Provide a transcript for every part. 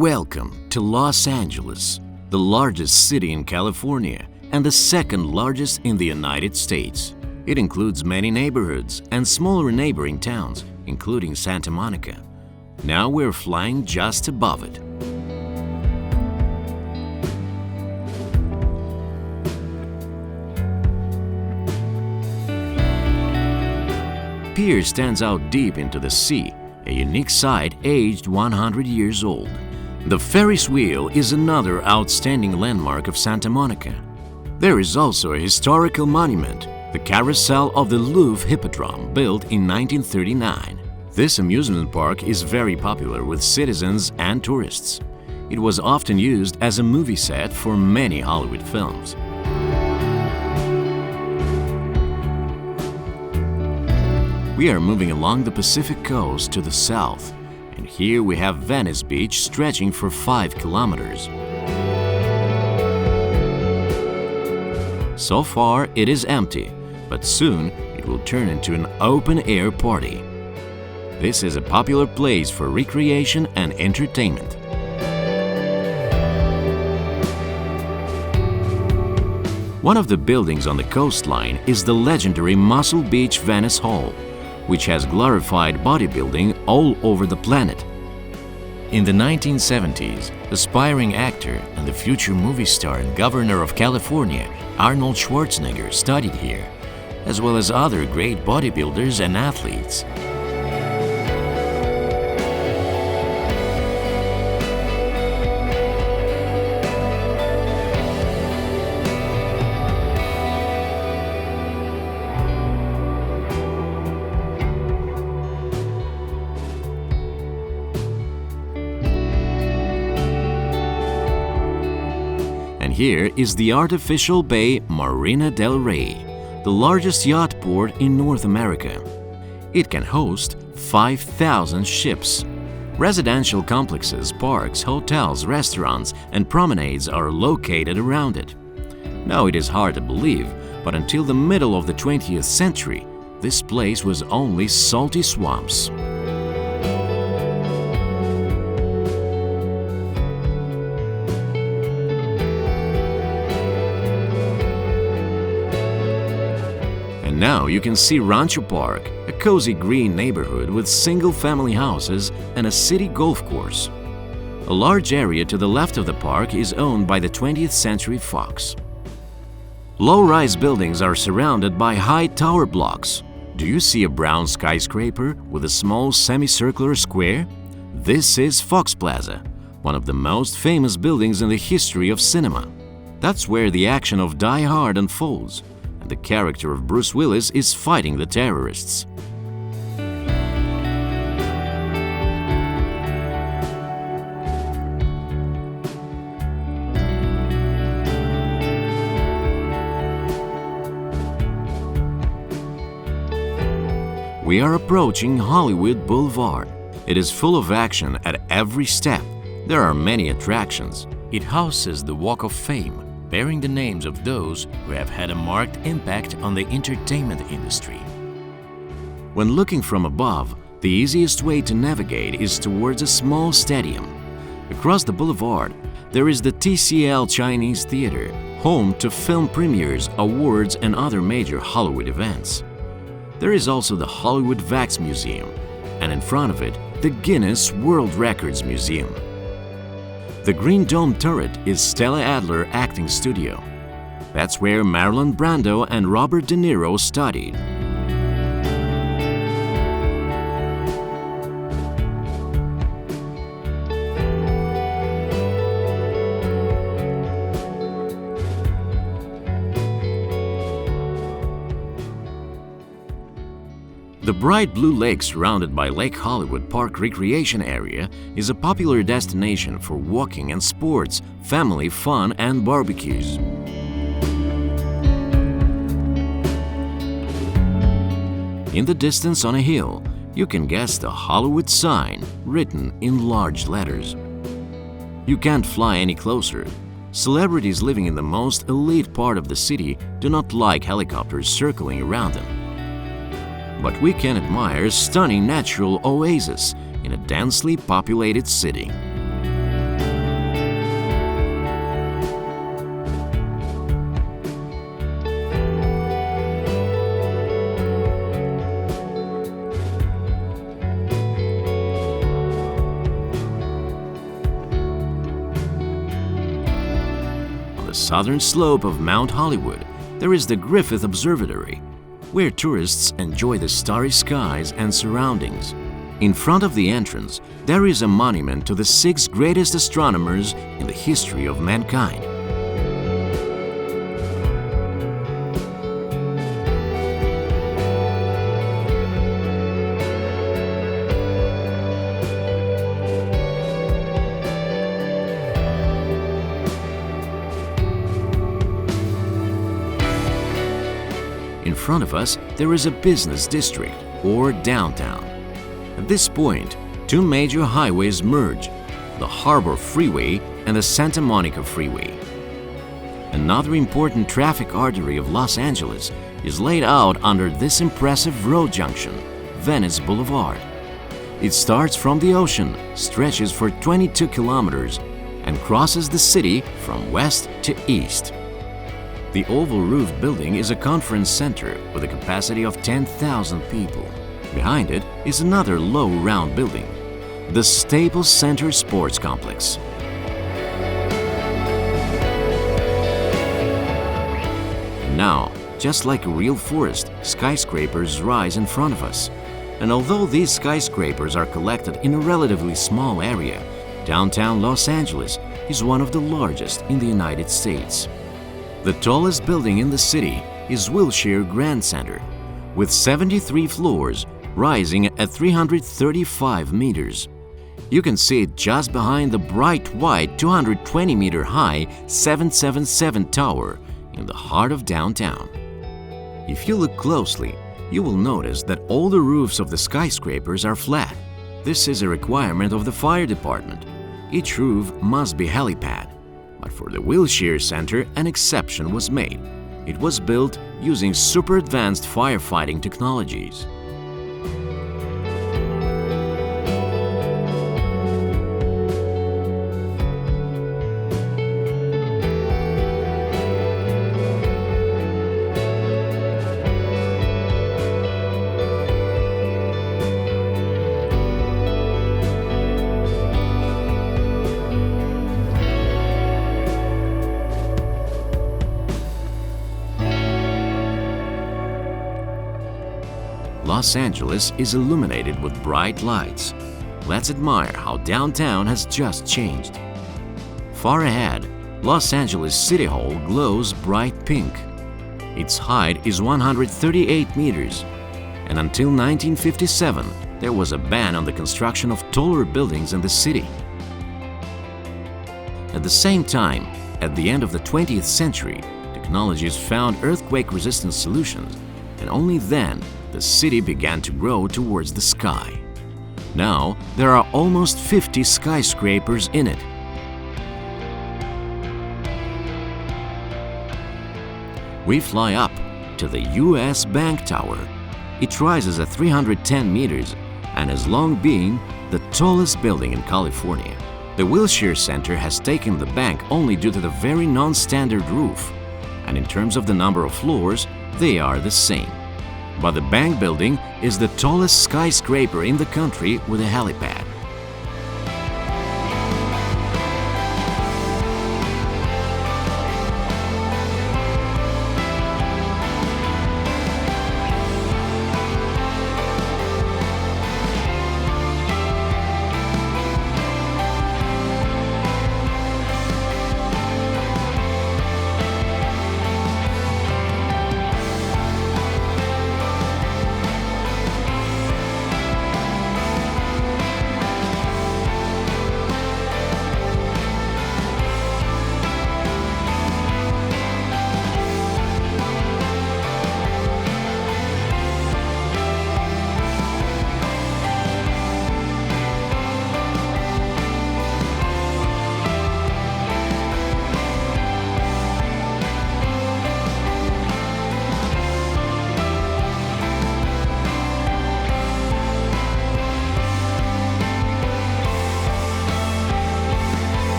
Welcome to Los Angeles, the largest city in California and the second largest in the United States. It includes many neighborhoods and smaller neighboring towns, including Santa Monica. Now we're flying just above it. Pier stands out deep into the sea, a unique sight aged 100 years old. The Ferris wheel is another outstanding landmark of Santa Monica. There is also a historical monument, the Carousel of the Louvre Hippodrome, built in 1939. This amusement park is very popular with citizens and tourists. It was often used as a movie set for many Hollywood films. We are moving along the Pacific coast to the south, and here we have Venice Beach stretching for 5 kilometers. So far, it is empty, but soon it will turn into an open-air party. This is a popular place for recreation and entertainment. One of the buildings on the coastline is the legendary Muscle Beach Venice Hall, which has glorified bodybuilding all over the planet. In the 1970s, aspiring actor and the future movie star and governor of California, Arnold Schwarzenegger, studied here, as well as other great bodybuilders and athletes. And here is the artificial bay Marina del Rey, the largest yacht port in North America. It can host 5,000 ships. Residential complexes, parks, hotels, restaurants, and promenades are located around it. Now it is hard to believe, but until the middle of the 20th century, this place was only salty swamps. Now you can see Rancho Park, a cozy green neighborhood with single-family houses and a city golf course. A large area to the left of the park is owned by the 20th Century Fox. Low-rise buildings are surrounded by high tower blocks. Do you see a brown skyscraper with a small semicircular square? This is Fox Plaza, one of the most famous buildings in the history of cinema. That's where the action of Die Hard unfolds. The character of Bruce Willis is fighting the terrorists. We are approaching Hollywood Boulevard. It is full of action at every step. There are many attractions. It houses the Walk of Fame, bearing the names of those who have had a marked impact on the entertainment industry. When looking from above, the easiest way to navigate is towards a small stadium. Across the boulevard, there is the TCL Chinese Theater, home to film premieres, awards, and other major Hollywood events. There is also the Hollywood Wax Museum, and in front of it, the Guinness World Records Museum. The Green Dome turret is Stella Adler Acting Studio. That's where Marlon Brando and Robert De Niro studied. The bright blue lake surrounded by Lake Hollywood Park Recreation Area is a popular destination for walking and sports, family fun, and barbecues. In the distance on a hill, you can guess the Hollywood sign written in large letters. You can't fly any closer. Celebrities living in the most elite part of the city do not like helicopters circling around them. But we can admire stunning natural oases in a densely populated city. southern slope of Mount Hollywood, there is the Griffith Observatory, where tourists enjoy the starry skies and surroundings. In front of the entrance, there is a monument to the 6 greatest astronomers in the history of mankind. In front of us, there is a business district, or downtown. At this point, 2 major highways merge, the Harbor Freeway and the Santa Monica Freeway. Another important traffic artery of Los Angeles is laid out under this impressive road junction, Venice Boulevard. It starts from the ocean, stretches for 22 kilometers, and crosses the city from west to east. The oval roof building is a conference center with a capacity of 10,000 people. Behind it is another low round building, the Staples Center Sports Complex. Now, just like a real forest, skyscrapers rise in front of us. And although these skyscrapers are collected in a relatively small area, downtown Los Angeles is one of the largest in the United States. The tallest building in the city is Wilshire Grand Center, with 73 floors, rising at 335 meters. You can see it just behind the bright white 220-meter-high 777 tower in the heart of downtown. If you look closely, you will notice that all the roofs of the skyscrapers are flat. This is a requirement of the fire department. Each roof must be helipad. But for the Wilshire Center, an exception was made. It was built using super advanced firefighting technologies. Los Angeles is illuminated with bright lights. Let's admire how downtown has just changed. Far ahead, Los Angeles City Hall glows bright pink. Its height is 138 meters, and until 1957, there was a ban on the construction of taller buildings in the city. At the same time, at the end of the 20th century, technologies found earthquake-resistant solutions, and only then the city began to grow towards the sky. Now, there are almost 50 skyscrapers in it. We fly up to the U.S. Bank Tower. It rises at 310 meters and has long been the tallest building in California. The Wilshire Center has taken the bank only due to the very non-standard roof, and in terms of the number of floors, they are the same. But the bank building is the tallest skyscraper in the country with a helipad.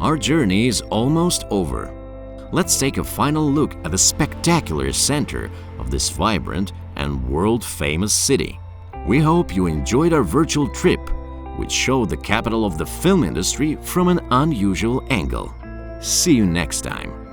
Our journey is almost over. Let's take a final look at the spectacular center of this vibrant and world-famous city. We hope you enjoyed our virtual trip, which showed the capital of the film industry from an unusual angle. See you next time.